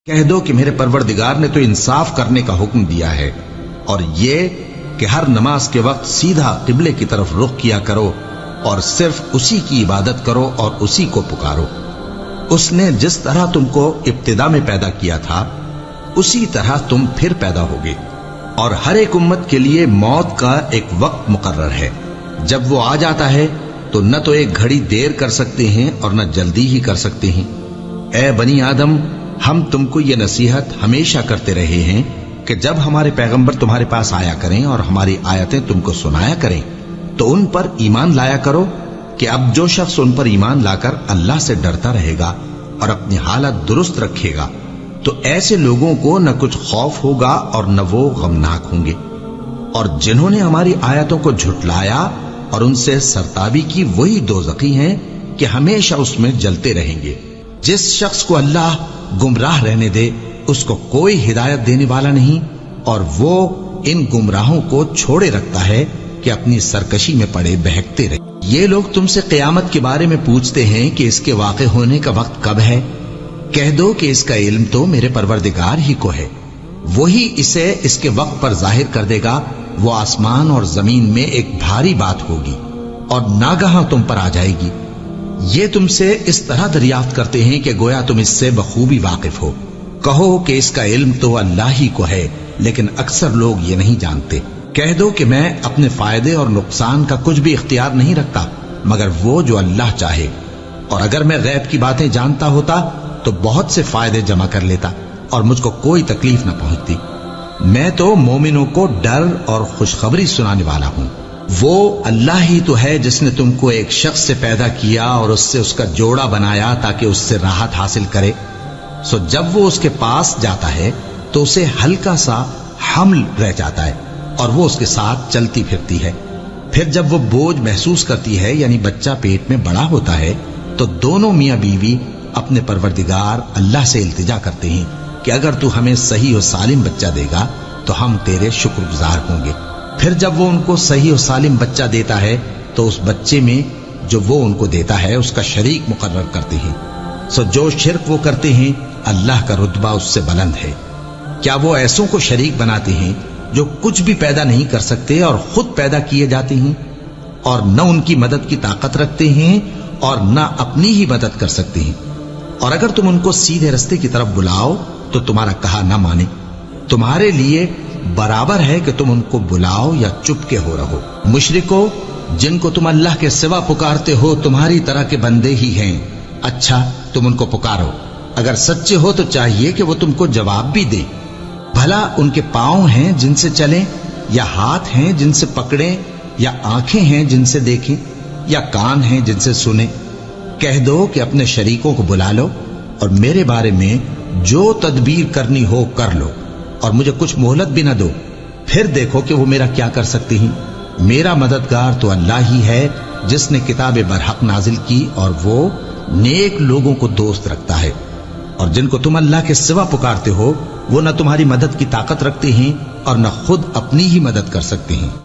کہہ دو کہ میرے پروردگار نے تو انصاف کرنے کا حکم دیا ہے، اور یہ کہ ہر نماز کے وقت سیدھا قبلے کی طرف رخ کیا کرو اور صرف اسی کی عبادت کرو اور اسی کو پکارو۔ اس نے جس طرح تم کو ابتدا میں پیدا کیا تھا اسی طرح تم پھر پیدا ہوگے، اور ہر ایک امت کے لیے موت کا ایک وقت مقرر ہے۔ جب وہ آ جاتا ہے تو نہ تو ایک گھڑی دیر کر سکتے ہیں اور نہ جلدی ہی کر سکتے ہیں۔ اے بنی آدم، ہم تم کو یہ نصیحت ہمیشہ کرتے رہے ہیں کہ جب ہمارے پیغمبر تمہارے پاس آیا کریں اور ہماری آیتیں تم کو سنایا کریں تو ان پر ایمان لایا کرو، کہ اب جو شخص ان پر ایمان لا کر اللہ سے ڈرتا رہے گا اور اپنی حالت درست رکھے گا تو ایسے لوگوں کو نہ کچھ خوف ہوگا اور نہ وہ غمناک ہوں گے۔ اور جنہوں نے ہماری آیتوں کو جھٹلایا اور ان سے سرتابی کی، وہی دوزخی ہیں کہ ہمیشہ اس میں جلتے رہیں گے۔ جس شخص کو اللہ گمراہ رہنے دے اس کو کوئی ہدایت دینے والا نہیں، اور وہ ان گمراہوں کو چھوڑے رکھتا ہے کہ اپنی سرکشی میں پڑے بہکتے رہے۔ یہ لوگ تم سے قیامت کے بارے میں پوچھتے ہیں کہ اس کے واقع ہونے کا وقت کب ہے؟ کہہ دو کہ اس کا علم تو میرے پروردگار ہی کو ہے، وہی اسے اس کے وقت پر ظاہر کر دے گا۔ وہ آسمان اور زمین میں ایک بھاری بات ہوگی اور ناگہاں تم پر آ جائے گی۔ یہ تم سے اس طرح دریافت کرتے ہیں کہ گویا تم اس سے بخوبی واقف ہو۔ کہو کہ اس کا علم تو اللہ ہی کو ہے، لیکن اکثر لوگ یہ نہیں جانتے۔ کہہ دو کہ میں اپنے فائدے اور نقصان کا کچھ بھی اختیار نہیں رکھتا مگر وہ جو اللہ چاہے، اور اگر میں غیب کی باتیں جانتا ہوتا تو بہت سے فائدے جمع کر لیتا اور مجھ کو کوئی تکلیف نہ پہنچتی۔ میں تو مومنوں کو ڈر اور خوشخبری سنانے والا ہوں۔ وہ اللہ ہی تو ہے جس نے تم کو ایک شخص سے پیدا کیا اور اس سے اس کا جوڑا بنایا تاکہ اس سے راحت حاصل کرے۔ سو جب وہ اس کے پاس جاتا ہے تو اسے ہلکا سا حمل رہ جاتا ہے اور وہ اس کے ساتھ چلتی پھرتی ہے۔ پھر جب وہ بوجھ محسوس کرتی ہے یعنی بچہ پیٹ میں بڑا ہوتا ہے تو دونوں میاں بیوی اپنے پروردگار اللہ سے التجا کرتے ہیں کہ اگر تو ہمیں صحیح و سالم بچہ دے گا تو ہم تیرے شکر گزار ہوں گے۔ پھر جب وہ ان کو صحیح و سالم بچہ دیتا ہے تو اس بچے میں جو وہ ان کو دیتا ہے اس کا شریک مقرر کرتے ہیں۔ سو جو شرک وہ کرتے ہیں اللہ کا رتبہ اس سے بلند ہے۔ کیا وہ ایسوں کو شریک بناتے ہیں جو کچھ بھی پیدا نہیں کر سکتے اور خود پیدا کیے جاتے ہیں، اور نہ ان کی مدد کی طاقت رکھتے ہیں اور نہ اپنی ہی مدد کر سکتے ہیں؟ اور اگر تم ان کو سیدھے رستے کی طرف بلاؤ تو تمہارا کہا نہ مانے۔ تمہارے لیے برابر ہے کہ تم ان کو بلاؤ یا چپ کے ہو رہو۔ مشرکو، جن کو تم اللہ کے سوا پکارتے ہو تمہاری طرح کے بندے ہی ہیں۔ اچھا، تم ان کو پکارو، اگر سچے ہو تو چاہیے کہ وہ تم کو جواب بھی دے۔ بھلا ان کے پاؤں ہیں جن سے چلیں، یا ہاتھ ہیں جن سے پکڑیں، یا آنکھیں ہیں جن سے دیکھیں، یا کان ہیں جن سے سنیں؟ کہہ دو کہ اپنے شریکوں کو بلا لو اور میرے بارے میں جو تدبیر کرنی ہو کر لو، اور مجھے کچھ مہلت بھی نہ دو، پھر دیکھو کہ وہ میرا کیا کر سکتے ہیں۔ میرا مددگار تو اللہ ہی ہے جس نے کتاب برحق نازل کی، اور وہ نیک لوگوں کو دوست رکھتا ہے۔ اور جن کو تم اللہ کے سوا پکارتے ہو وہ نہ تمہاری مدد کی طاقت رکھتے ہیں اور نہ خود اپنی ہی مدد کر سکتے ہیں۔